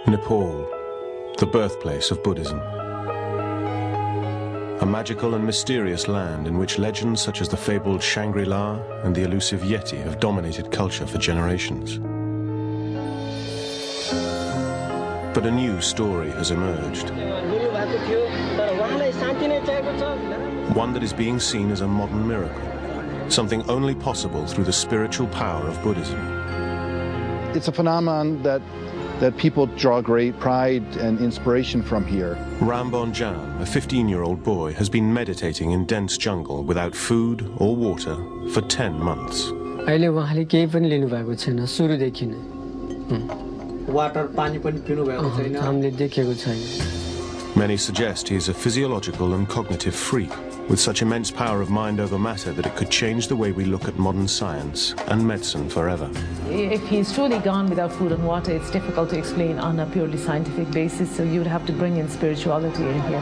Nepal, the birthplace of Buddhism. A magical and mysterious land in which legends such as the fabled Shangri-La and the elusive Yeti have dominated culture for generations. But a new story has emerged. One that is being seen as a modern miracle, something only possible through the spiritual power of Buddhism. It's a phenomenon that people draw great pride and inspiration from here. Rambon Jan, a 15-year-old boy, has been meditating in dense jungle without food or water for 10 months. Many suggest he is a physiological and cognitive freak, with such immense power of mind over matter that it could change the way we look at modern science and medicine forever. If he's truly gone without food and water, it's difficult to explain on a purely scientific basis, so you would have to bring in spirituality in here.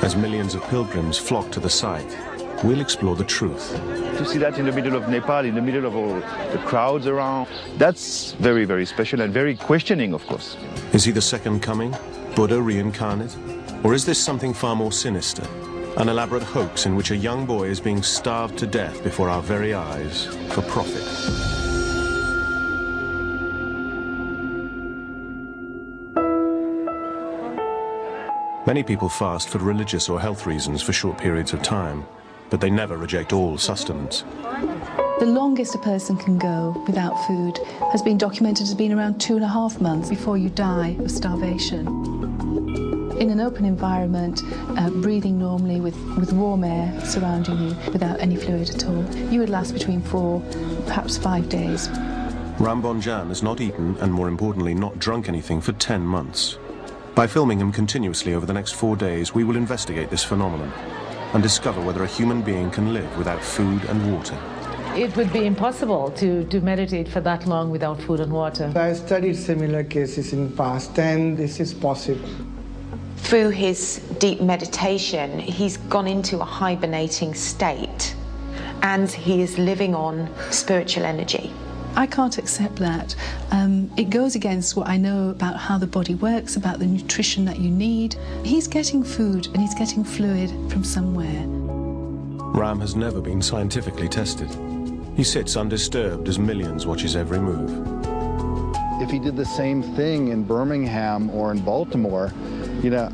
As millions of pilgrims flock to the site, we'll explore the truth. To see that in the middle of Nepal, in the middle of all the crowds around, that's very, very special and very questioning, of course. Is he the second coming, Buddha reincarnate? Or is this something far more sinister? An elaborate hoax in which a young boy is being starved to death before our very eyes for profit. Many people fast for religious or health reasons for short periods of time, but they never reject all sustenance. The longest a person can go without food has been documented as being around 2.5 months before you die of starvation. In an open environment, breathing normally with warm air surrounding you without any fluid at all, you would last between 4, perhaps 5 days. Rambon Jan has not eaten and, more importantly, not drunk anything for 10 months. By filming him continuously over the next 4 days, we will investigate this phenomenon and discover whether a human being can live without food and water. It would be impossible to meditate for that long without food and water. I studied similar cases in the past, and this is possible. Through his deep meditation, he's gone into a hibernating state, and he is living on spiritual energy. I can't accept that. It goes against what I know about how the body works, about the nutrition that you need. He's getting food and he's getting fluid from somewhere. Ram has never been scientifically tested. He sits undisturbed as millions watch his every move. If he did the same thing in Birmingham or in Baltimore,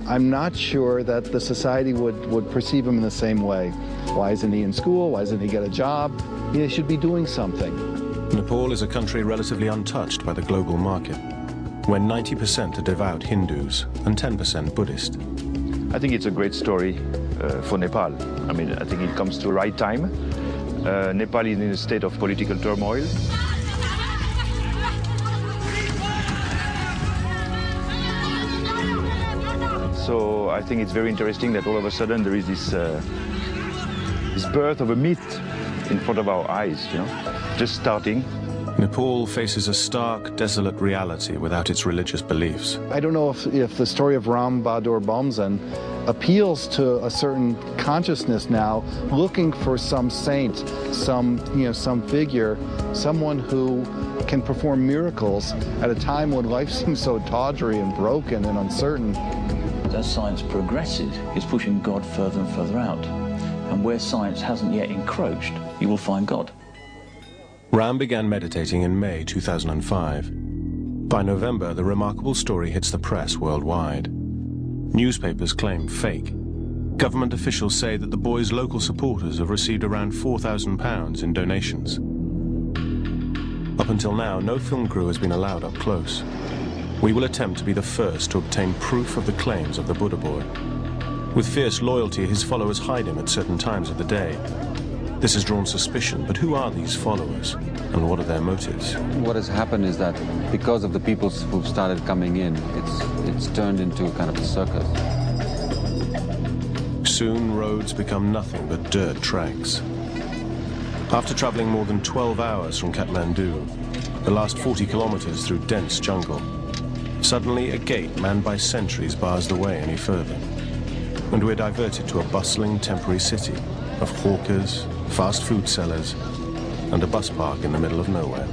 I'm not sure that the society would perceive him in the same way. Why isn't he in school? Why doesn't he get a job? He should be doing something. Nepal is a country relatively untouched by the global market, when 90% are devout Hindus and 10% Buddhist. I think it's a great story for Nepal. I mean, I think it comes to the right time. Nepal is in a state of political turmoil. So I think it's very interesting that all of a sudden there is this birth of a myth in front of our eyes, just starting. Nepal faces a stark, desolate reality without its religious beliefs. I don't know if the story of Ram Bahadur Bomzan appeals to a certain consciousness now, looking for some saint, some figure, someone who can perform miracles at a time when life seems so tawdry and broken and uncertain. As science progresses, it's pushing God further and further out. And where science hasn't yet encroached, you will find God. Ram began meditating in May 2005. By November, the remarkable story hits the press worldwide. Newspapers claim fake. Government officials say that the boy's local supporters have received around £4,000 in donations. Up until now, no film crew has been allowed up close. We will attempt to be the first to obtain proof of the claims of the Buddha boy. With fierce loyalty, his followers hide him at certain times of the day. This has drawn suspicion, but who are these followers, and what are their motives? What has happened is that because of the people who've started coming in, it's turned into a kind of a circus. Soon, roads become nothing but dirt tracks. After traveling more than 12 hours from Kathmandu, the last 40 kilometers through dense jungle, suddenly a gate manned by sentries bars the way any further. And we're diverted to a bustling temporary city of hawkers, fast food sellers, and a bus park in the middle of nowhere.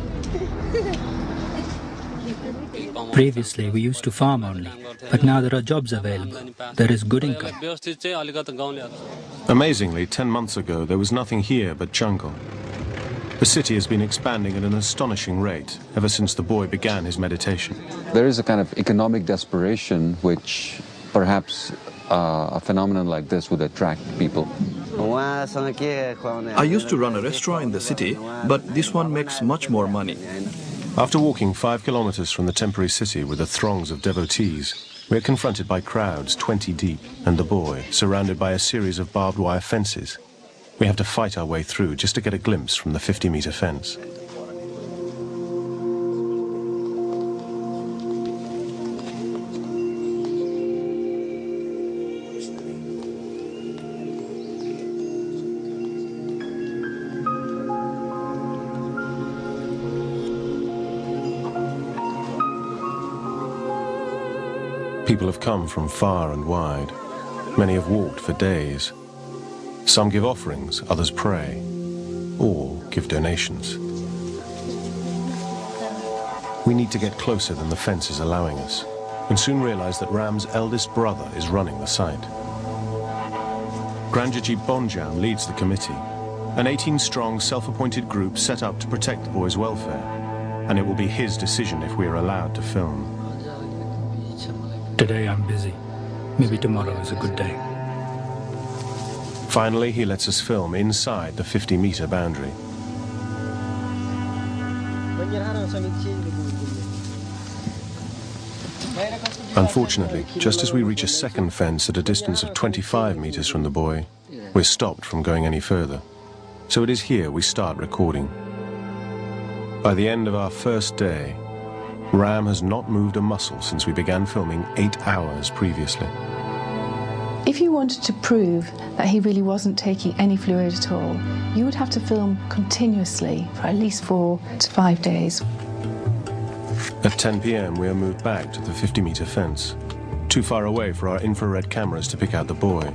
Previously, we used to farm only, but now there are jobs available. There is good income. Amazingly, 10 months ago, there was nothing here but jungle. The city has been expanding at an astonishing rate ever since the boy began his meditation. There is a kind of economic desperation which perhaps a phenomenon like this would attract people. I used to run a restaurant in the city, but this one makes much more money. After walking 5 kilometers from the temporary city with the throngs of devotees, we are confronted by crowds 20 deep and the boy surrounded by a series of barbed wire fences. We have to fight our way through just to get a glimpse from the 50-meter fence. People have come from far and wide. Many have walked for days. Some give offerings, others pray, or give donations. We need to get closer than the fence is allowing us, and soon realize that Ram's eldest brother is running the site. Granjaji Bonjan leads the committee, an 18-strong self-appointed group set up to protect the boy's welfare, and it will be his decision if we are allowed to film. Today I'm busy. Maybe tomorrow is a good day. Finally, he lets us film inside the 50-meter boundary. Unfortunately, just as we reach a second fence at a distance of 25 meters from the boy, we're stopped from going any further. So it is here we start recording. By the end of our first day, Ram has not moved a muscle since we began filming 8 hours previously. If you wanted to prove that he really wasn't taking any fluid at all, you would have to film continuously for at least 4 to 5 days. At 10 p.m. we are moved back to the 50-meter fence, too far away for our infrared cameras to pick out the boy.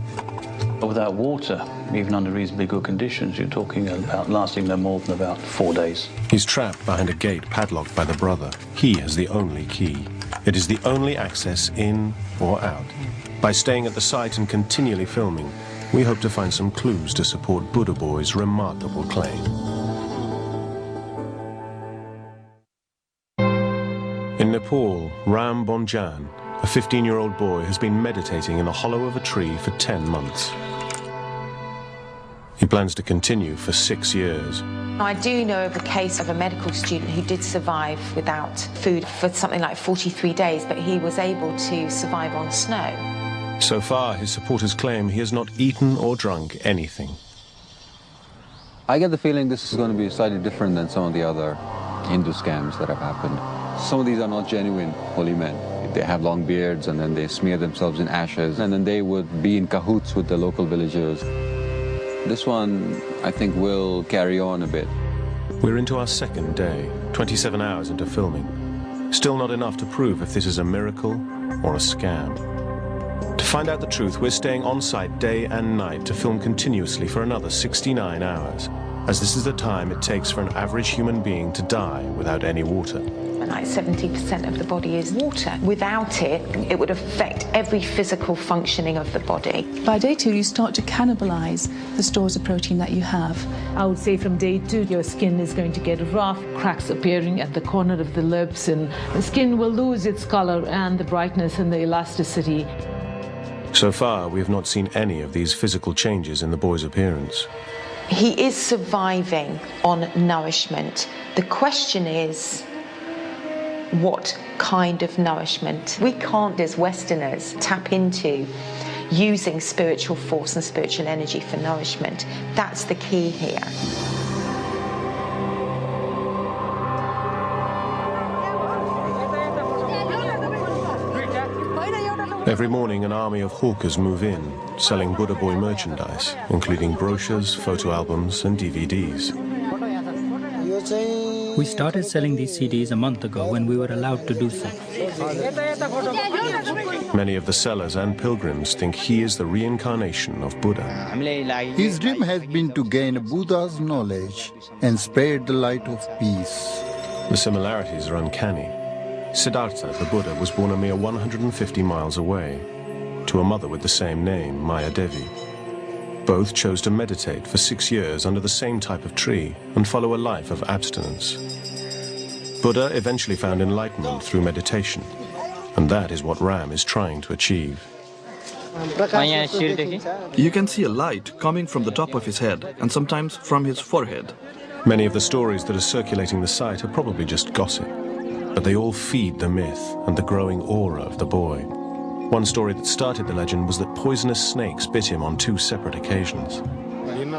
Without water, even under reasonably good conditions, you're talking about lasting no more than about 4 days. He's trapped behind a gate padlocked by the brother. He has the only key. It is the only access in or out. By staying at the site and continually filming, we hope to find some clues to support Buddha Boy's remarkable claim. In Nepal, Ram Bonjan, a 15-year-old boy, has been meditating in the hollow of a tree for 10 months. He plans to continue for 6 years. I do know of a case of a medical student who did survive without food for something like 43 days, but he was able to survive on snow. So far, his supporters claim he has not eaten or drunk anything. I get the feeling this is going to be slightly different than some of the other Hindu scams that have happened. Some of these are not genuine holy men. They have long beards and then they smear themselves in ashes and then they would be in cahoots with the local villagers. This one, I think, will carry on a bit. We're into our second day, 27 hours into filming. Still not enough to prove if this is a miracle or a scam. To find out the truth, we're staying on site day and night to film continuously for another 69 hours, as this is the time it takes for an average human being to die without any water. Like 70% of the body is water. Without it, it would affect every physical functioning of the body. By day 2, you start to cannibalize the stores of protein that you have. I would say from day 2, your skin is going to get rough, cracks appearing at the corner of the lips, and the skin will lose its color and the brightness and the elasticity. So far, we have not seen any of these physical changes in the boy's appearance. He is surviving on nourishment. The question is, what kind of nourishment? We can't, as Westerners, tap into using spiritual force and spiritual energy for nourishment. That's the key here. Every morning, an army of hawkers move in, selling Buddha Boy merchandise, including brochures, photo albums, and DVDs. We started selling these CDs a month ago when we were allowed to do so. Many of the sellers and pilgrims think he is the reincarnation of Buddha. His dream has been to gain Buddha's knowledge and spread the light of peace. The similarities are uncanny. Siddhartha, the Buddha, was born a mere 150 miles away, to a mother with the same name, Maya Devi. Both chose to meditate for 6 years under the same type of tree and follow a life of abstinence. Buddha eventually found enlightenment through meditation, and that is what Ram is trying to achieve. You can see a light coming from the top of his head and sometimes from his forehead. Many of the stories that are circulating the site are probably just gossip, but they all feed the myth and the growing aura of the boy. One story that started the legend was that poisonous snakes bit him on 2 separate occasions.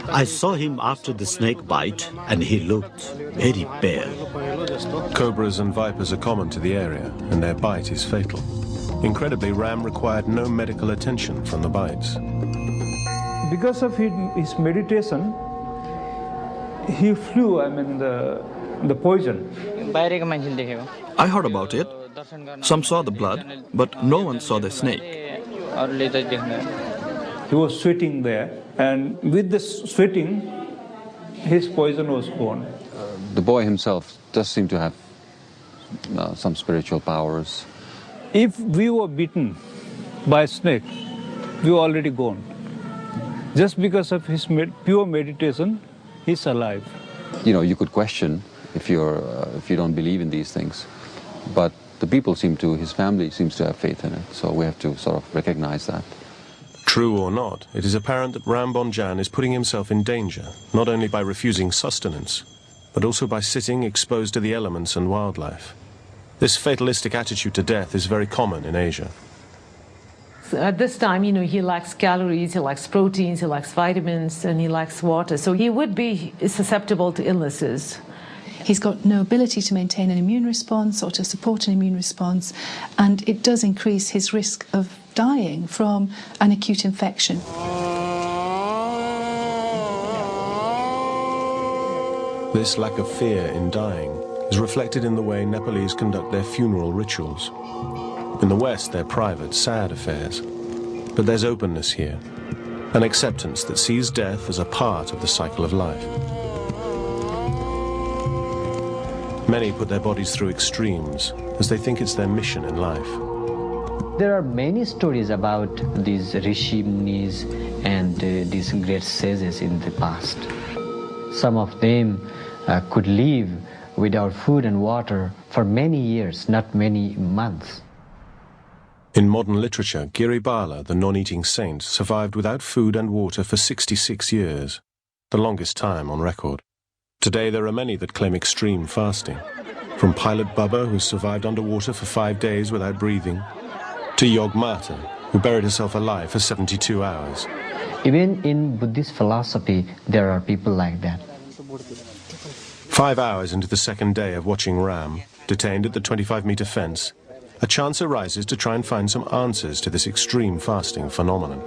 I saw him after the snake bite, and he looked very pale. Cobras and vipers are common to the area, and their bite is fatal. Incredibly, Ram required no medical attention from the bites. Because of his meditation, he flew, the poison. I heard about it. Some saw the blood, but no one saw the snake. He was sweating there, and with the sweating, his poison was gone. The boy himself does seem to have some spiritual powers. If we were bitten by a snake, we were already gone. Just because of his pure meditation, he's alive. You could question if you don't believe in these things, but the people his family seems to have faith in it, so we have to sort of recognize that. True or not, it is apparent that Ram Bonjan is putting himself in danger, not only by refusing sustenance, but also by sitting exposed to the elements and wildlife. This fatalistic attitude to death is very common in Asia. So at this time, he lacks calories, he lacks proteins, he lacks vitamins, and he lacks water. So he would be susceptible to illnesses. He's got no ability to maintain an immune response or to support an immune response, and it does increase his risk of dying from an acute infection. This lack of fear in dying is reflected in the way Nepalese conduct their funeral rituals. In the West, they're private, sad affairs. But there's openness here, an acceptance that sees death as a part of the cycle of life. Many put their bodies through extremes, as they think it's their mission in life. There are many stories about these Rishi Munis and these great sages in the past. Some of them could live without food and water for many years, not many months. In modern literature, Giri Bala, the non-eating saint, survived without food and water for 66 years, the longest time on record. Today there are many that claim extreme fasting, from Pilot Bubba, who survived underwater for 5 days without breathing, to Yog Mata, who buried herself alive for 72 hours. Even in Buddhist philosophy, there are people like that. 5 hours into the second day of watching Ram, detained at the 25-meter fence, a chance arises to try and find some answers to this extreme fasting phenomenon.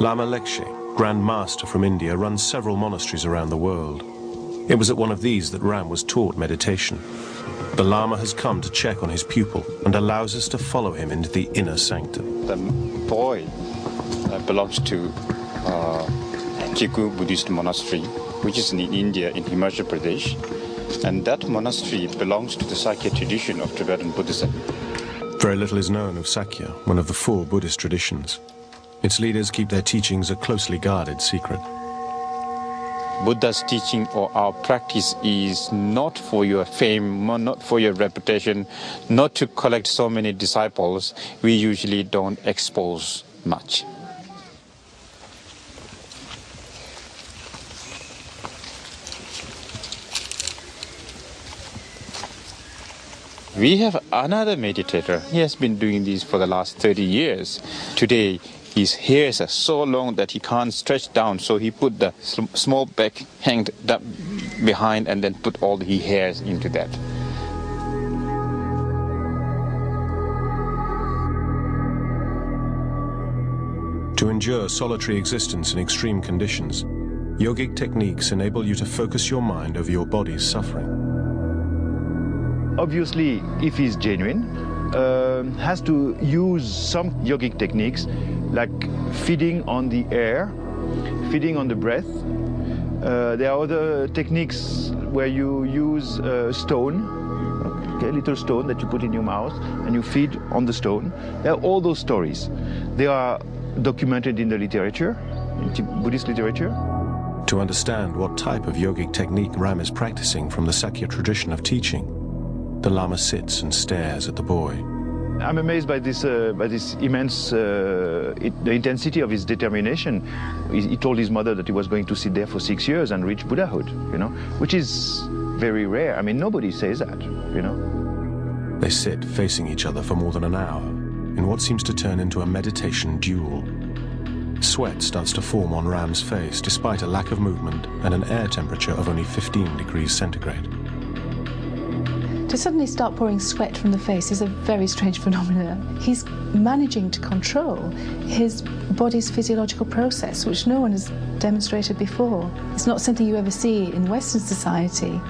Lama Lekshe, Grand Master from India, runs several monasteries around the world. It was at one of these that Ram was taught meditation. The Lama has come to check on his pupil and allows us to follow him into the inner sanctum. The boy belongs to Kiku Buddhist monastery, which is in India, in Himachal Pradesh. And that monastery belongs to the Sakya tradition of Tibetan Buddhism. Very little is known of Sakya, one of the 4 Buddhist traditions. Its leaders keep their teachings a closely guarded secret. Buddha's teaching or our practice is not for your fame, not for your reputation, not to collect so many disciples. We usually don't expose much. We have another meditator. He has been doing this for the last 30 years. Today, his hairs are so long that he can't stretch down, so he put the small back hanged behind and then put all the hairs into that. To endure solitary existence in extreme conditions, yogic techniques enable you to focus your mind over your body's suffering. Obviously, if he's genuine, has to use some yogic techniques like feeding on the air, feeding on the breath, There are other techniques where you use stone, okay, little stone that you put in your mouth and you feed on the stone. There are all those stories. They are documented in the literature, in Buddhist literature. To understand what type of yogic technique Ram is practicing from the Sakya tradition of teaching, the Lama sits and stares at the boy. I'm amazed by this immense, the intensity of his determination. He told his mother that he was going to sit there for 6 years and reach Buddhahood, you know, which is very rare. I mean, nobody says that, you know. They sit facing each other for more than an hour in what seems to turn into a meditation duel. Sweat starts to form on Ram's face despite a lack of movement and an air temperature of only 15 degrees centigrade. To suddenly start pouring sweat from the face is a very strange phenomenon. He's managing to control his body's physiological process, which no one has demonstrated before. It's not something you ever see in Western society.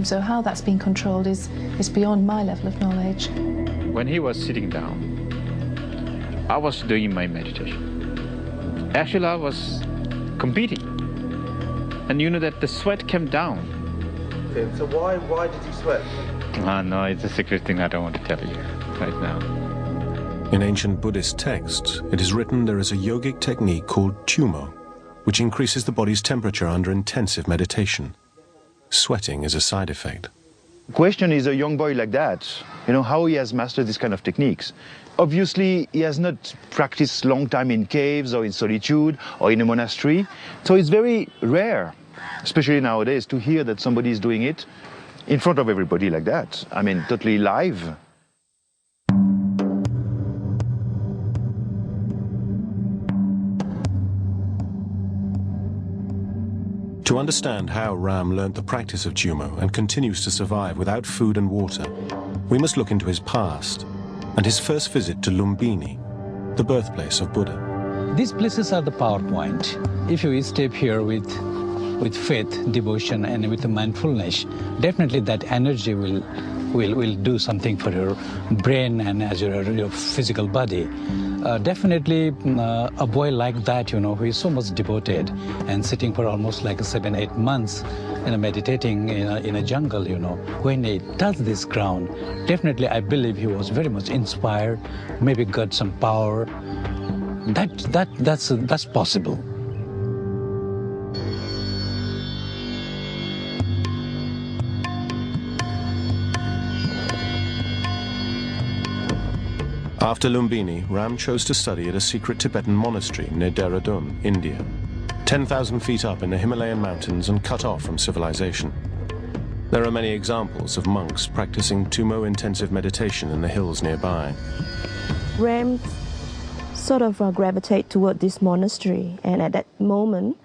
So how that's being controlled is beyond my level of knowledge. When he was sitting down, I was doing my meditation. Actually, I was competing. And you know that the sweat came down. Okay, so why did you sweat? No, it's a secret thing I don't want to tell you right now. In ancient Buddhist texts, it is written there is a yogic technique called Tumo, which increases the body's temperature under intensive meditation. Sweating is a side effect. The question is a young boy like that, you know, how he has mastered this kind of techniques. Obviously, he has not practiced long time in caves or in solitude or in a monastery. So it's very rare, especially nowadays, to hear that somebody is doing it in front of everybody like that. I mean, totally live. To understand how Ram learnt the practice of Tumo and continues to survive without food and water, we must look into his past and his first visit to Lumbini, the birthplace of Buddha. These places are the power point. If you step here with faith, devotion, and with mindfulness, definitely that energy will do something for your brain and as your physical body. Definitely a boy like that, you know, who is so much devoted and sitting for almost like 7-8 months and meditating in a jungle, you know, when he touched this ground, definitely I believe he was very much inspired, maybe got some power. That's possible. After Lumbini, Ram chose to study at a secret Tibetan monastery near Dehradun, India, 10,000 feet up in the Himalayan mountains and cut off from civilization. There are many examples of monks practicing Tumo intensive meditation in the hills nearby. Ram sort of gravitate toward this monastery, and at that moment,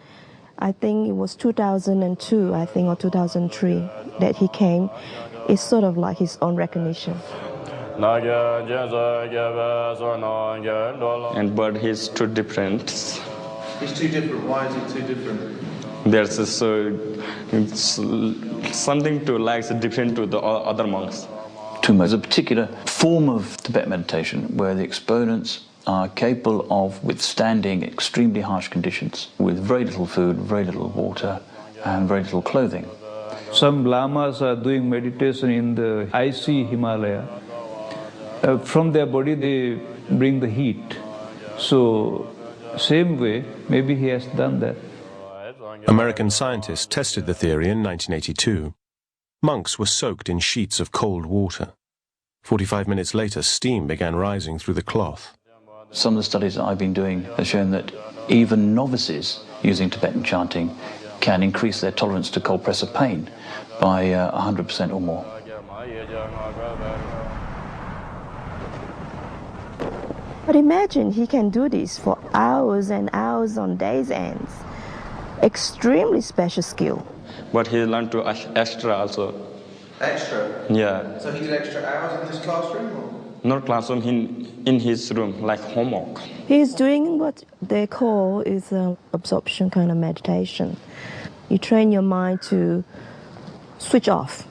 I think it was 2002, I think, or 2003, that he came. It's sort of like his own recognition. And but he's too different. He's too different. Why is he too different? There's something to like different to the other monks. Tumo is a particular form of Tibetan meditation where the exponents are capable of withstanding extremely harsh conditions with very little food, very little water, and very little clothing. Some lamas are doing meditation in the icy Himalaya. From their body they bring the heat. So same way, maybe he has done that. American scientists tested the theory in 1982. Monks were soaked in sheets of cold water. 45 minutes later, steam began rising through the cloth. Some of the studies that I've been doing have shown that even novices using Tibetan chanting can increase their tolerance to cold pressor pain by 100% or more. But imagine he can do this for hours and hours on days' ends. Extremely special skill. But he learned to extra also. Extra? Yeah. So he did extra hours in his classroom? Or? Not classroom, in his room, like homework. He's doing what they call is absorption kind of meditation. You train your mind to switch off.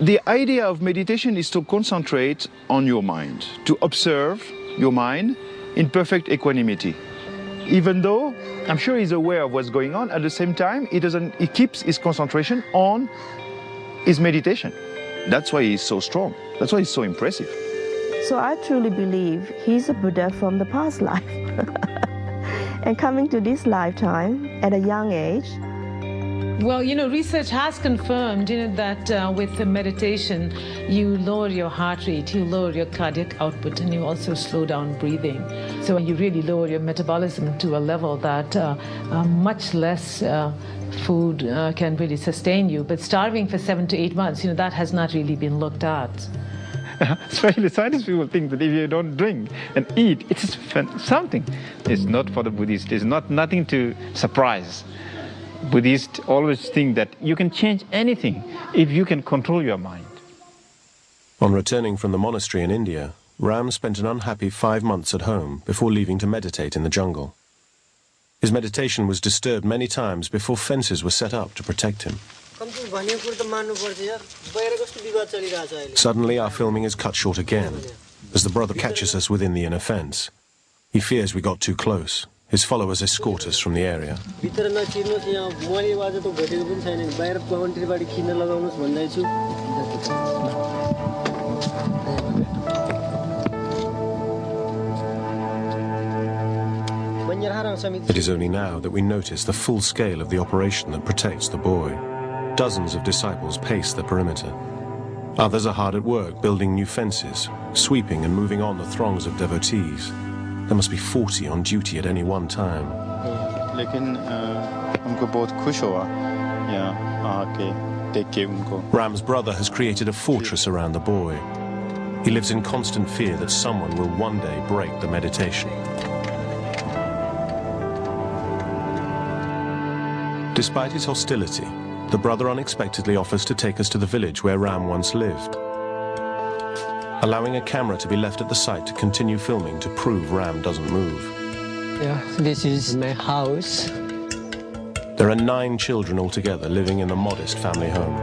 The idea of meditation is to concentrate on your mind, to observe your mind in perfect equanimity. Even though I'm sure he's aware of what's going on. At the same time, he keeps his concentration on his meditation. That's why he's so strong. That's why he's so impressive. So I truly believe he's a Buddha from the past life. And coming to this lifetime at a young age. Well, research has confirmed, that with the meditation, you lower your heart rate, you lower your cardiac output, and you also slow down breathing. So you really lower your metabolism to a level that much less food can really sustain you. But starving for 7 to 8 months, that has not really been looked at. Especially scientists, people think that if you don't drink and eat, it's something. It's not for the Buddhists. It's nothing to surprise. Buddhists always think that you can change anything if you can control your mind. On returning from the monastery in India, Ram spent an unhappy 5 months at home before leaving to meditate in the jungle. His meditation was disturbed many times before fences were set up to protect him. Suddenly, our filming is cut short again, as the brother catches us within the inner fence. He fears we got too close. His followers escort us from the area. It is only now that we notice the full scale of the operation that protects the boy. Dozens of disciples pace the perimeter. Others are hard at work building new fences, sweeping and moving on the throngs of devotees. There must be 40 on duty at any one time. Ram's brother has created a fortress around the boy. He lives in constant fear that someone will one day break the meditation. Despite his hostility, the brother unexpectedly offers to take us to the village where Ram once lived, allowing a camera to be left at the site to continue filming to prove Ram doesn't move. Yeah, this is my house. There are 9 children altogether living in the modest family home.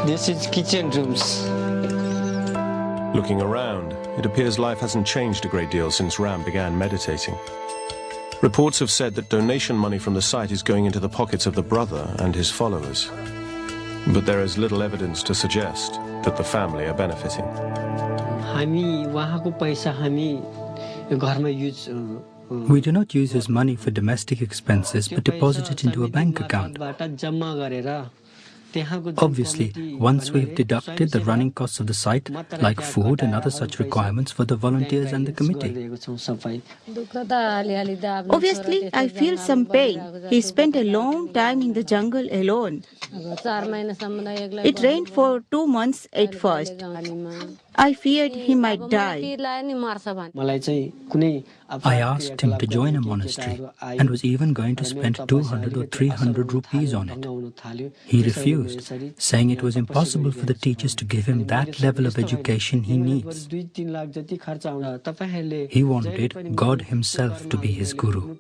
This is kitchen rooms. Looking around, it appears life hasn't changed a great deal since Ram began meditating. Reports have said that donation money from the site is going into the pockets of the brother and his followers. But there is little evidence to suggest that the family are benefiting. We do not use his money for domestic expenses but deposit it into a bank account. Obviously, once we've deducted the running costs of the site, like food and other such requirements for the volunteers and the committee. Obviously, I feel some pain. He spent a long time in the jungle alone. It rained for 2 months at first. I feared he might die. I asked him to join a monastery and was even going to spend 200 or 300 rupees on it. He refused, saying it was impossible for the teachers to give him that level of education he needs. He wanted God himself to be his guru.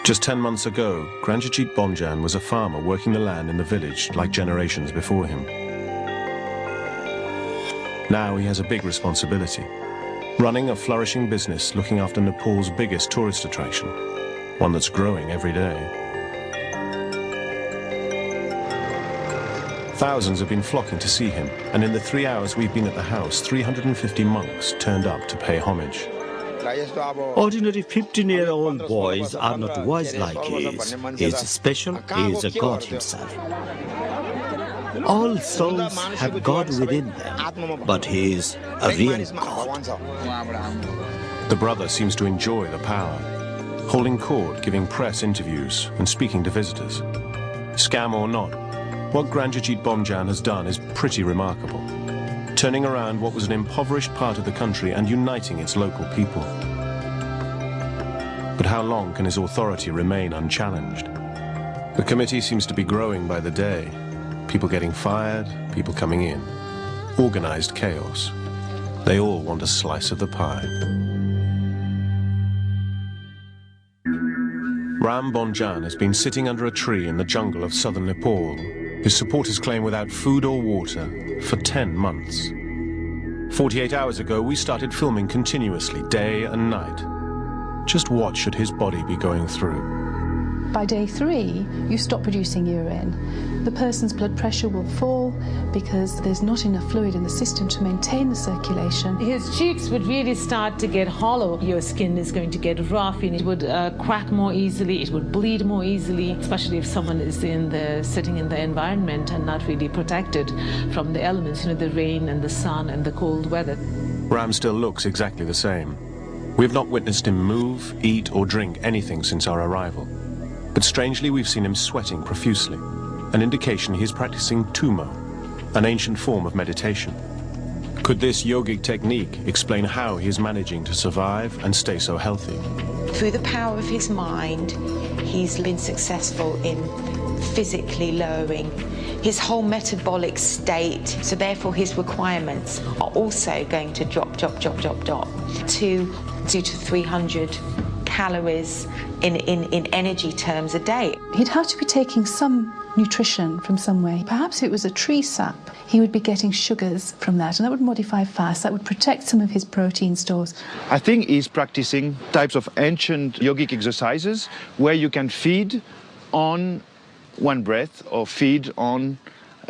Just 10 months ago, Granjit Bomjan was a farmer working the land in the village like generations before him. Now he has a big responsibility, running a flourishing business looking after Nepal's biggest tourist attraction, one that's growing every day. Thousands have been flocking to see him, and in the 3 hours we've been at the house, 350 monks turned up to pay homage. Ordinary 15-year-old boys are not wise like he is. He is special, he is a God himself. All souls have God within them, but he is a real God. The brother seems to enjoy the power, holding court, giving press interviews and speaking to visitors. Scam or not, what Granjit Bomjan has done is pretty remarkable, turning around what was an impoverished part of the country and uniting its local people. But how long can his authority remain unchallenged? The committee seems to be growing by the day. People getting fired, people coming in. Organized chaos. They all want a slice of the pie. Ram Bomjan has been sitting under a tree in the jungle of southern Nepal. His supporters claim without food or water for 10 months. 48 hours ago, we started filming continuously, day and night. Just what should his body be going through? By day 3, you stop producing urine. The person's blood pressure will fall because there's not enough fluid in the system to maintain the circulation. His cheeks would really start to get hollow. Your skin is going to get rough and it would crack more easily, it would bleed more easily, especially if someone is sitting in the environment and not really protected from the elements, the rain and the sun and the cold weather. Ram still looks exactly the same. We've not witnessed him move, eat or drink anything since our arrival. But strangely, we've seen him sweating profusely, an indication he's practicing tumo, an ancient form of meditation. Could this yogic technique explain how he's managing to survive and stay so healthy? Through the power of his mind, he's been successful in physically lowering his whole metabolic state, so therefore his requirements are also going to drop to 200 to 300 calories in energy terms a day. He'd have to be taking some nutrition from somewhere. Perhaps it was a tree sap. He would be getting sugars from that, and that would modify fast. That would protect some of his protein stores. I think he's practicing types of ancient yogic exercises where you can feed on one breath or feed on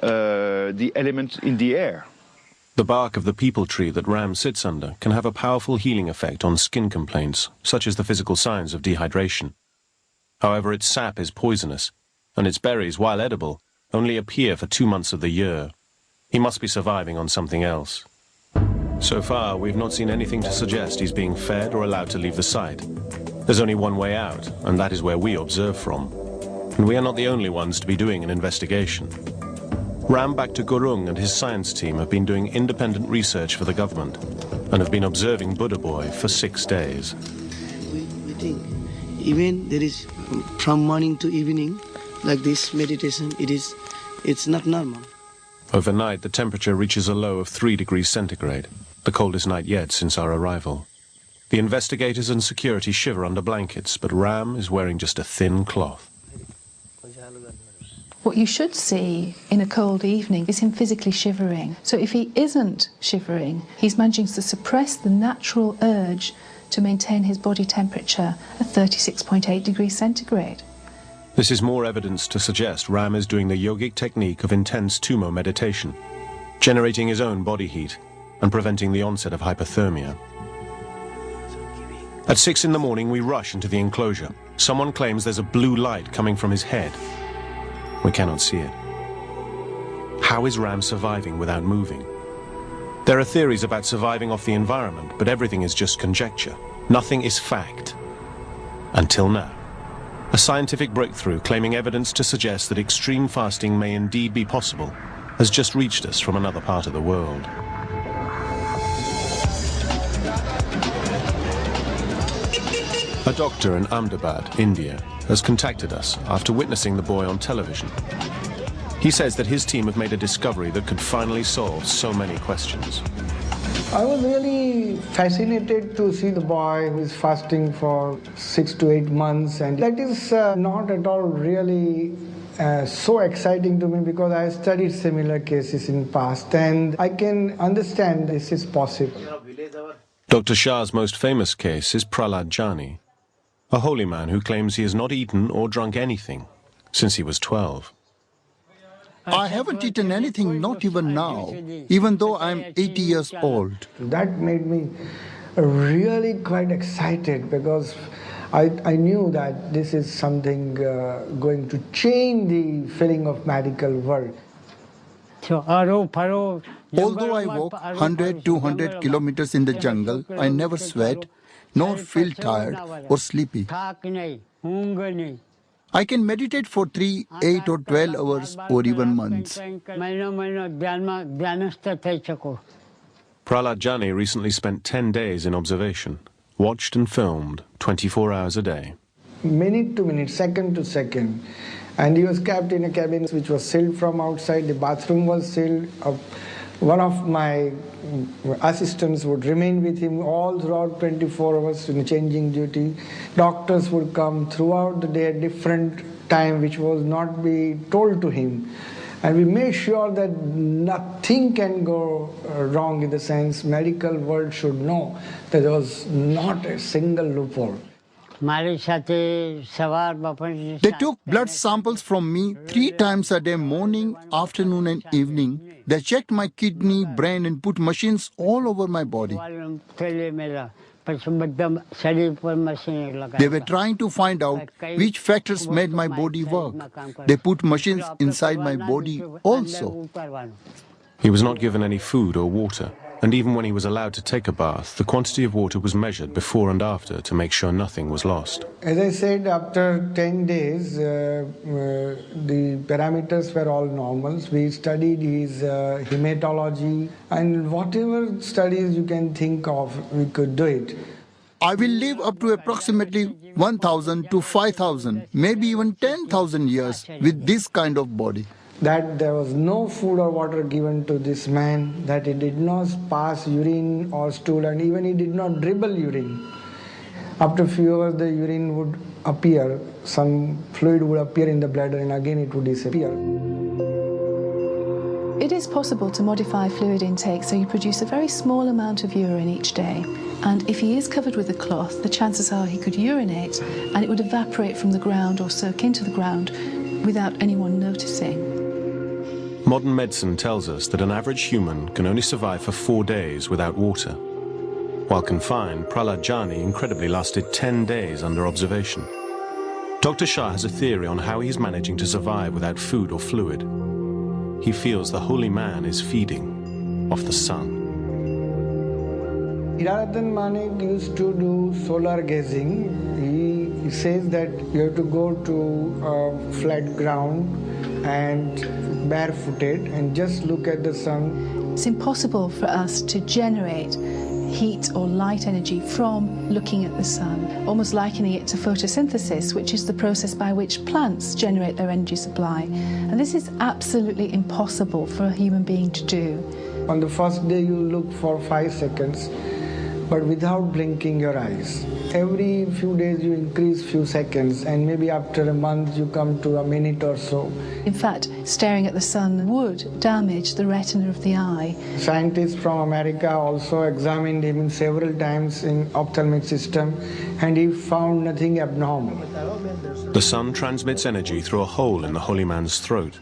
the element in the air. The bark of the peepal tree that Ram sits under can have a powerful healing effect on skin complaints, such as the physical signs of dehydration. However, its sap is poisonous, and its berries, while edible, only appear for 2 months of the year. He must be surviving on something else. So far, we've not seen anything to suggest he's being fed or allowed to leave the site. There's only one way out, and that is where we observe from. And we are not the only ones to be doing an investigation. Ram Bhakta Gurung and his science team have been doing independent research for the government and have been observing Buddha Boy for 6 days. We think even there is from morning to evening, like this meditation, it's not normal. Overnight, the temperature reaches a low of 3 degrees centigrade, the coldest night yet since our arrival. The investigators and security shiver under blankets, but Ram is wearing just a thin cloth. What you should see in a cold evening is him physically shivering. So if he isn't shivering, he's managing to suppress the natural urge to maintain his body temperature at 36.8 degrees centigrade. This is more evidence to suggest Ram is doing the yogic technique of intense tumo meditation, generating his own body heat and preventing the onset of hypothermia. At 6 in the morning, we rush into the enclosure. Someone claims there's a blue light coming from his head. We cannot see it. How is Ram surviving without moving? There are theories about surviving off the environment, but everything is just conjecture. Nothing is fact. Until now. A scientific breakthrough claiming evidence to suggest that extreme fasting may indeed be possible has just reached us from another part of the world. A doctor in Ahmedabad, India, has contacted us after witnessing the boy on television. He says that his team have made a discovery that could finally solve so many questions. I was really fascinated to see the boy who is fasting for 6 to 8 months, and that is not at all really so exciting to me because I studied similar cases in past and I can understand this is possible. Dr. Shah's most famous case is Prahlad Jani, a holy man who claims he has not eaten or drunk anything since he was 12. I haven't eaten anything, not even now, even though I'm 80 years old. That made me really quite excited because I knew that this is something going to change the feeling of medical world. Although I walk 100, 200 kilometers in the jungle, I never sweat, nor feel tired or sleepy. I can meditate for 3, 8 or 12 hours or even months. Prahlad Jani recently spent 10 days in observation, watched and filmed 24 hours a day. Minute to minute, second to second. And he was kept in a cabin which was sealed from outside. The bathroom was sealed. One of my assistants would remain with him all throughout 24 hours in changing duty. Doctors would come throughout the day at different time, which was not be told to him. And we made sure that nothing can go wrong, in the sense medical world should know that there was not a single loophole. They took blood samples from me 3 times a day, morning, afternoon and evening. They checked my kidney, brain and put machines all over my body. They were trying to find out which factors made my body work. They put machines inside my body also. He was not given any food or water, and even when he was allowed to take a bath, the quantity of water was measured before and after to make sure nothing was lost. As I said, after 10 days, the parameters were all normal. We studied his hematology, and whatever studies you can think of, we could do it. I will live up to approximately 1,000 to 5,000, maybe even 10,000 years with this kind of body. That there was no food or water given to this man, that he did not pass urine or stool, and even he did not dribble urine. After a few hours, the urine would appear, some fluid would appear in the bladder, and again it would disappear. It is possible to modify fluid intake so you produce a very small amount of urine each day. And if he is covered with a cloth, the chances are he could urinate and it would evaporate from the ground or soak into the ground without anyone noticing. Modern medicine tells us that an average human can only survive for 4 days without water. While confined, Prahlad Jani incredibly lasted 10 days under observation. Dr. Shah has a theory on how he's managing to survive without food or fluid. He feels the holy man is feeding off the sun. Iradaran Manik used to do solar gazing. He says that you have to go to a flat ground and barefooted and just look at the sun. It's impossible for us to generate heat or light energy from looking at the sun, almost likening it to photosynthesis, which is the process by which plants generate their energy supply. And this is absolutely impossible for a human being to do. On the first day you look for 5 seconds, but without blinking your eyes. Every few days you increase few seconds, and maybe after a month you come to a minute or so. In fact, staring at the sun would damage the retina of the eye. Scientists from America also examined him several times in ophthalmic system, and he found nothing abnormal. The sun transmits energy through a hole in the holy man's throat,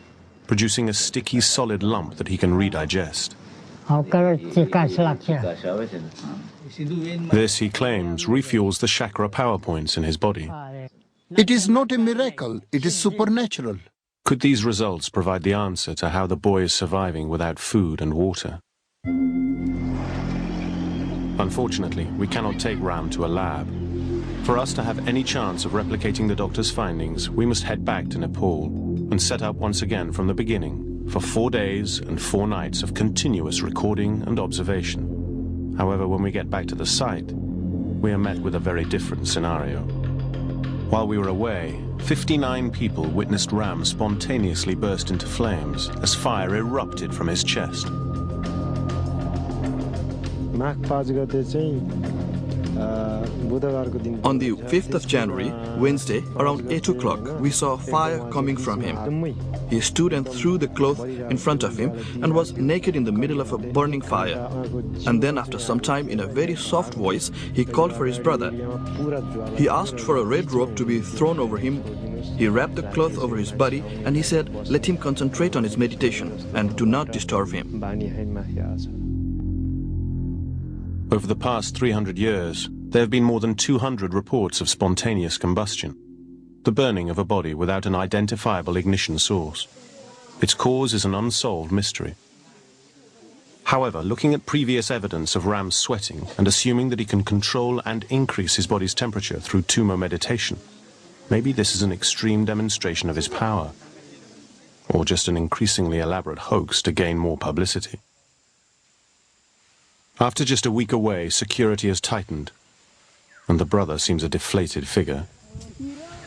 producing a sticky solid lump that he can redigest. This, he claims, refuels the chakra power points in his body. It is not a miracle, it is supernatural. Could these results provide the answer to how the boy is surviving without food and water? Unfortunately, we cannot take Ram to a lab. For us to have any chance of replicating the doctor's findings, we must head back to Nepal and set up once again from the beginning for 4 days and 4 nights of continuous recording and observation. However, when we get back to the site, we are met with a very different scenario. While we were away, 59 people witnessed Ram spontaneously burst into flames as fire erupted from his chest. On the 5th of January, Wednesday, around 8 o'clock, we saw fire coming from him. He stood and threw the cloth in front of him and was naked in the middle of a burning fire. And then after some time, in a very soft voice, he called for his brother. He asked for a red robe to be thrown over him. He wrapped the cloth over his body and he said, let him concentrate on his meditation and do not disturb him. Over the past 300 years, there have been more than 200 reports of spontaneous combustion, the burning of a body without an identifiable ignition source. Its cause is an unsolved mystery. However, looking at previous evidence of Ram's sweating and assuming that he can control and increase his body's temperature through Tummo meditation, maybe this is an extreme demonstration of his power, or just an increasingly elaborate hoax to gain more publicity. After just a week away, security has tightened, and the brother seems a deflated figure.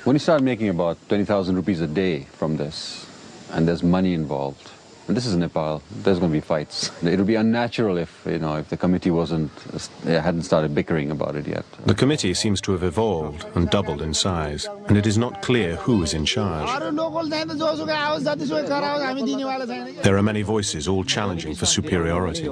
When you start making about 20,000 rupees a day from this, and there's money involved, And this is Nepal. There's going to be fights. It would be unnatural if the committee hadn't started bickering about it yet. The committee seems to have evolved and doubled in size, and it is not clear who is in charge. There are many voices, all challenging for superiority.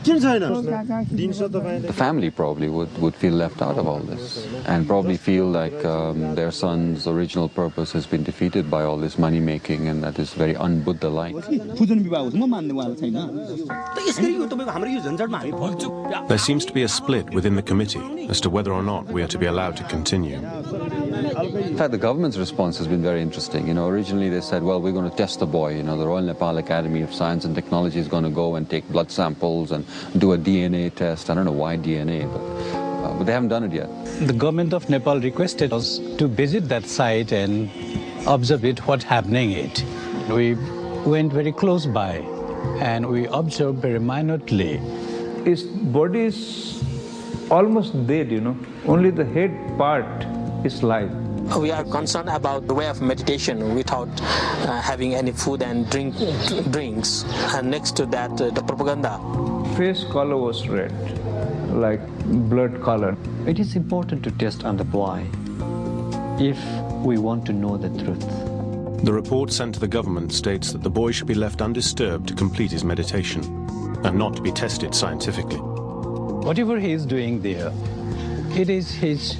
The family probably would feel left out of all this and probably feel like their son's original purpose has been defeated by all this money making, and that is very un-Buddha-like. There seems to be a split within the committee as to whether or not we are to be allowed to continue. In fact, the government's response has been very interesting. Originally they said, well, we're going to test the boy. The Royal Nepal Academy of Science and Technology is going to go and take blood samples and do a DNA test. I don't know why DNA, but they haven't done it yet. The government of Nepal requested us to visit that site and observe what's happening it. We went very close by and we observed very minutely. His body is almost dead, Only the head part is live. We are concerned about the way of meditation without having any food and drinks. And next to that, the propaganda. Face color was red, like blood color. It is important to test on the boy if we want to know the truth. The report sent to the government states that the boy should be left undisturbed to complete his meditation and not to be tested scientifically. Whatever he is doing there, it is his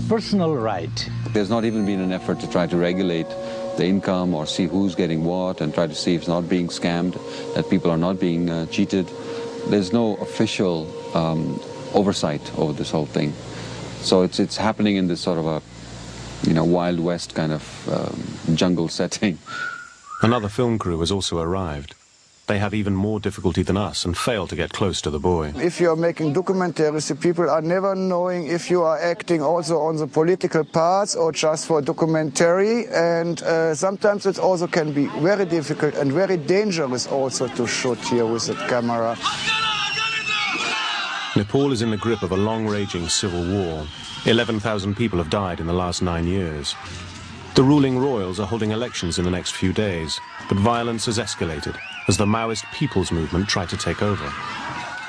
personal right. There's not even been an effort to try to regulate the income or see who's getting what and try to see if it's not being scammed, that people are not being cheated. There's no official oversight over this whole thing. So it's happening in this sort of a Wild West kind of jungle setting. Another film crew has also arrived. They have even more difficulty than us and fail to get close to the boy. If you are making documentaries, the people are never knowing if you are acting also on the political parts or just for documentary. And sometimes it also can be very difficult and very dangerous also to shoot here with the camera. Nepal is in the grip of a long-raging civil war. 11,000 people have died in the last 9 years. The ruling royals are holding elections in the next few days, but violence has escalated as the Maoist People's Movement try to take over.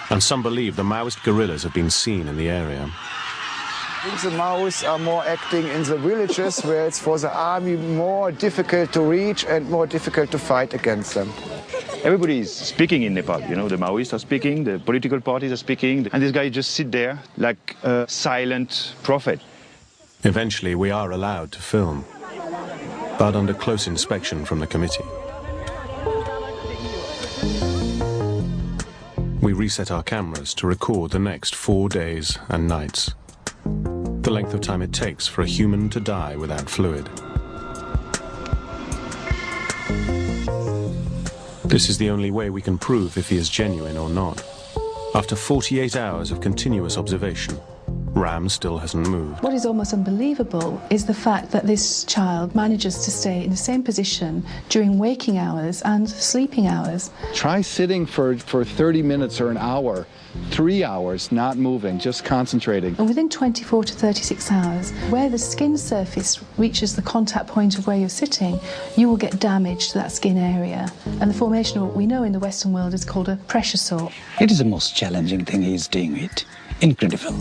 And some believe the Maoist guerrillas have been seen in the area. I think the Maoists are more acting in the villages where it's for the army more difficult to reach and more difficult to fight against them. Everybody is speaking in Nepal, the Maoists are speaking, the political parties are speaking, and this guy just sit there like a silent prophet. Eventually we are allowed to film, but under close inspection from the committee. We reset our cameras to record the next 4 days and nights, the length of time it takes for a human to die without fluid. This is the only way we can prove if he is genuine or not. After 48 hours of continuous observation, Ram still hasn't moved. What is almost unbelievable is the fact that this child manages to stay in the same position during waking hours and sleeping hours. Try sitting for 30 minutes or an hour, 3 hours, not moving, just concentrating. And within 24 to 36 hours, where the skin surface reaches the contact point of where you're sitting, you will get damage to that skin area. And the formation of what we know in the Western world is called a pressure sore. It is the most challenging thing he's doing it. Incredible.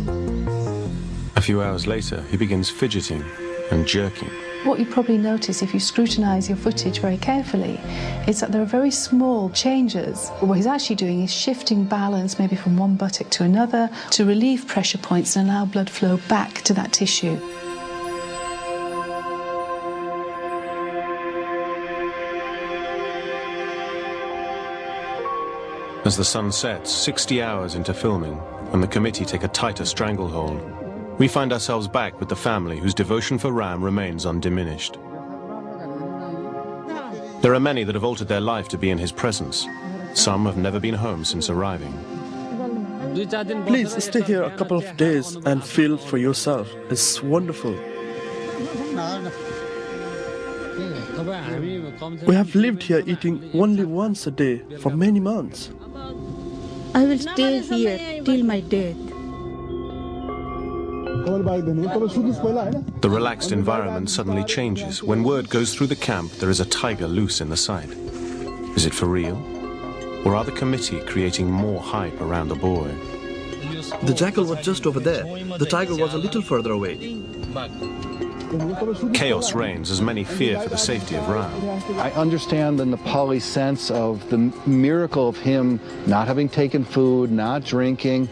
A few hours later, he begins fidgeting and jerking. What you probably notice if you scrutinise your footage very carefully is that there are very small changes. What he's actually doing is shifting balance maybe from one buttock to another to relieve pressure points and allow blood flow back to that tissue. As the sun sets, 60 hours into filming, and the committee take a tighter stranglehold, we find ourselves back with the family whose devotion for Ram remains undiminished. There are many that have altered their life to be in his presence. Some have never been home since arriving. Please stay here a couple of days and feel for yourself. It's wonderful. We have lived here eating only once a day for many months. I will stay here till my death. The relaxed environment suddenly changes when word goes through the camp there is a tiger loose in the site. Is it for real? Or are the committee creating more hype around the boy? The jackal was just over there. The tiger was a little further away. Chaos reigns as many fear for the safety of Ram. I understand the Nepali sense of the miracle of him not having taken food, not drinking,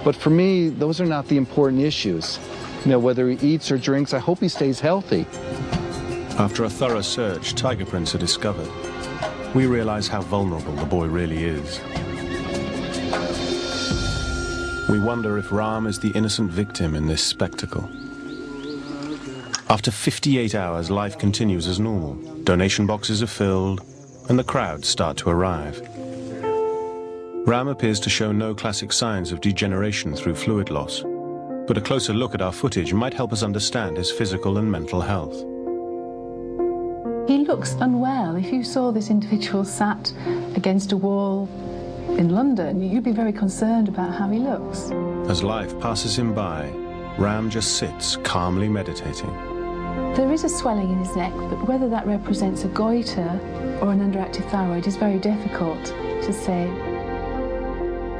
but for me, those are not the important issues. Whether he eats or drinks, I hope he stays healthy. After a thorough search, tiger prints are discovered. We realize how vulnerable the boy really is. We wonder if Ram is the innocent victim in this spectacle. After 58 hours, life continues as normal. Donation boxes are filled, and the crowds start to arrive. Ram appears to show no classic signs of degeneration through fluid loss, but a closer look at our footage might help us understand his physical and mental health. He looks unwell. If you saw this individual sat against a wall in London, you'd be very concerned about how he looks. As life passes him by, Ram just sits calmly meditating. There is a swelling in his neck, but whether that represents a goiter or an underactive thyroid is very difficult to say.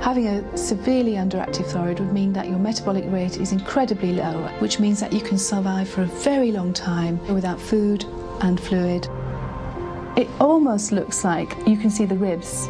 Having a severely underactive thyroid would mean that your metabolic rate is incredibly low, which means that you can survive for a very long time without food and fluid. It almost looks like you can see the ribs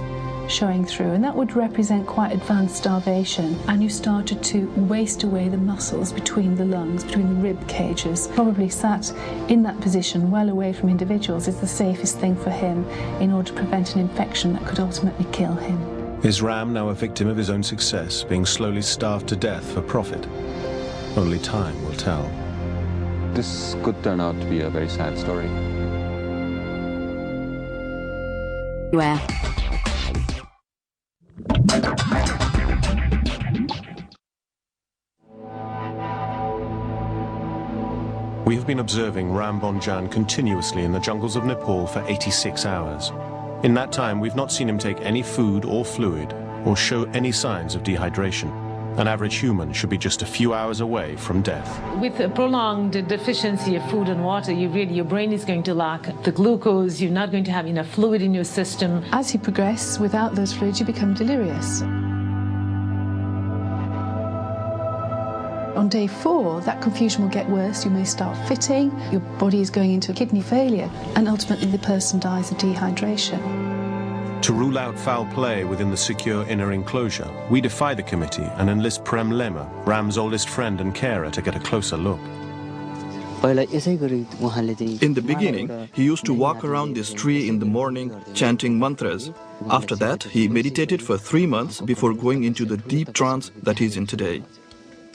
showing through, and that would represent quite advanced starvation, and you started to waste away the muscles between the lungs, between the rib cages. Probably sat in that position well away from individuals is the safest thing for him in order to prevent an infection that could ultimately kill him. Is Ram now a victim of his own success, being slowly starved to death for profit? Only time will tell. This could turn out to be a very sad story. Where? We have been observing Ram Bonjan continuously in the jungles of Nepal for 86 hours. In that time, we've not seen him take any food or fluid or show any signs of dehydration. An average human should be just a few hours away from death. With a prolonged deficiency of food and water, your brain is going to lack the glucose, you're not going to have enough fluid in your system. As you progress without those fluids, you become delirious. On day 4, that confusion will get worse. You may start fitting, your body is going into kidney failure, and ultimately the person dies of dehydration. To rule out foul play within the secure inner enclosure, we defy the committee and enlist Prem Lema, Ram's oldest friend and carer, to get a closer look. In the beginning, he used to walk around this tree in the morning, chanting mantras. After that, he meditated for 3 months before going into the deep trance that he's in today.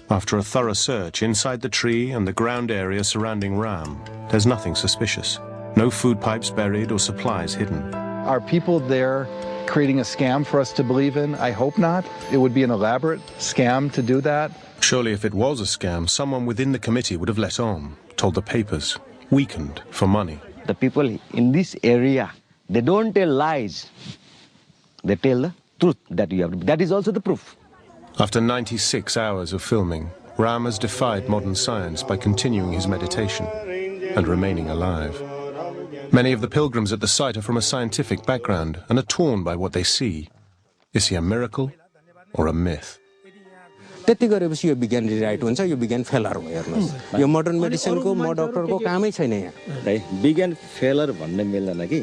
After a thorough search inside the tree and the ground area surrounding Ram, there's nothing suspicious. No food pipes buried or supplies hidden. Are people there creating a scam for us to believe in? I hope not. It would be an elaborate scam to do that. Surely if it was a scam, someone within the committee would have let on, told the papers, weakened for money. The people in this area, they don't tell lies. They tell the truth that you have. That is also the proof. After 96 hours of filming, Ram has defied modern science by continuing his meditation and remaining alive. Many of the pilgrims at the site are from a scientific background and are torn by what they see. Is he a miracle or a myth? त्यति गरेपछि यो विज्ञान rewrite हुन्छ यो विज्ञान failure भयो हेर्नुस् यो modern मेडिसिनको म डाक्टरको कामै छैन यहाँ विज्ञान फेलर भन्ने मिल्दैन कि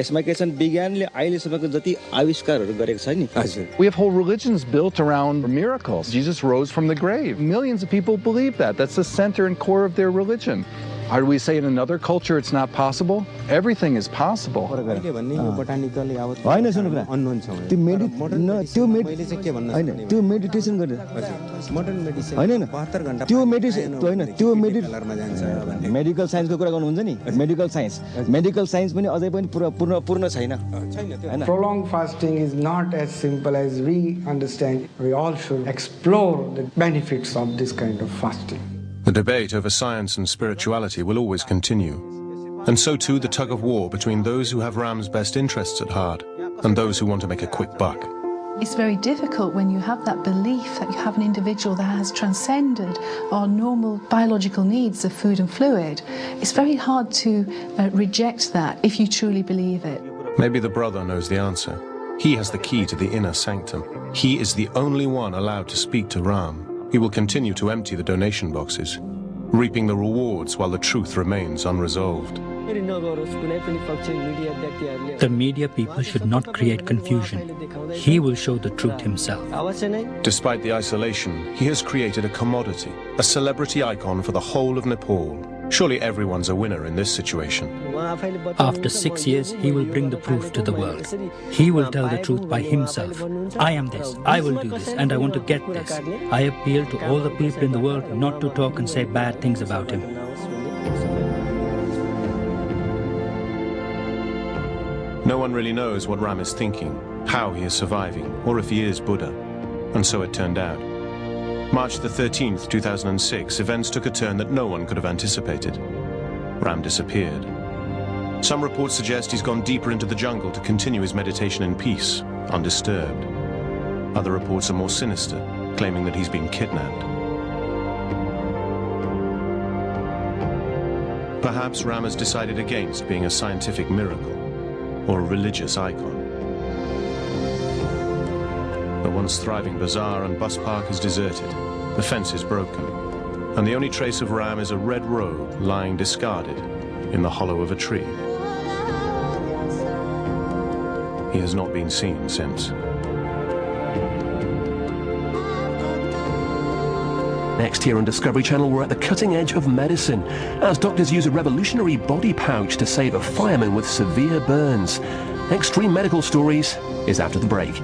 यसमा के छ विज्ञानले अहिलेसम्मको जति आविष्कारहरू गरेको छ नि हजुर We have whole religions built around miracles. Jesus rose from the grave. Millions of people believe that. That's the center and core of their religion. How do we say in another culture it's not possible? Everything is possible. होइन सुन्नु कुरा त्यो meditation गरेर होइन त्यो medical साइन्सको कुरा गर्नुहुन्छ नि मेडिकल साइन्स पनि अझै पनि पूर्ण छैन. Prolonged fasting is not as simple as we understand. We all should explore the benefits of this kind of fasting. The debate over science and spirituality will always continue. And so too the tug of war between those who have Ram's best interests at heart and those who want to make a quick buck. It's very difficult when you have that belief that you have an individual that has transcended our normal biological needs of food and fluid. It's very hard to reject that if you truly believe it. Maybe the brother knows the answer. He has the key to the inner sanctum. He is the only one allowed to speak to Ram. He will continue to empty the donation boxes, reaping the rewards while the truth remains unresolved. The media people should not create confusion. He will show the truth himself. Despite the isolation, he has created a commodity, a celebrity icon for the whole of Nepal. Surely everyone's a winner in this situation. After 6 years, he will bring the proof to the world. He will tell the truth by himself. I am this, I will do this, and I want to get this. I appeal to all the people in the world not to talk and say bad things about him. No one really knows what Ram is thinking, how he is surviving, or if he is Buddha. And so it turned out. March the 13th, 2006, events took a turn that no one could have anticipated. Ram disappeared. Some reports suggest he's gone deeper into the jungle to continue his meditation in peace, undisturbed. Other reports are more sinister, claiming that he's been kidnapped. Perhaps Ram has decided against being a scientific miracle or a religious icon. The once thriving bazaar and bus park is deserted, the fence is broken, and the only trace of Ram is a red robe lying discarded in the hollow of a tree. He has not been seen since. Next here on Discovery Channel, we're at the cutting edge of medicine as doctors use a revolutionary body pouch to save a fireman with severe burns. Extreme Medical Stories is after the break.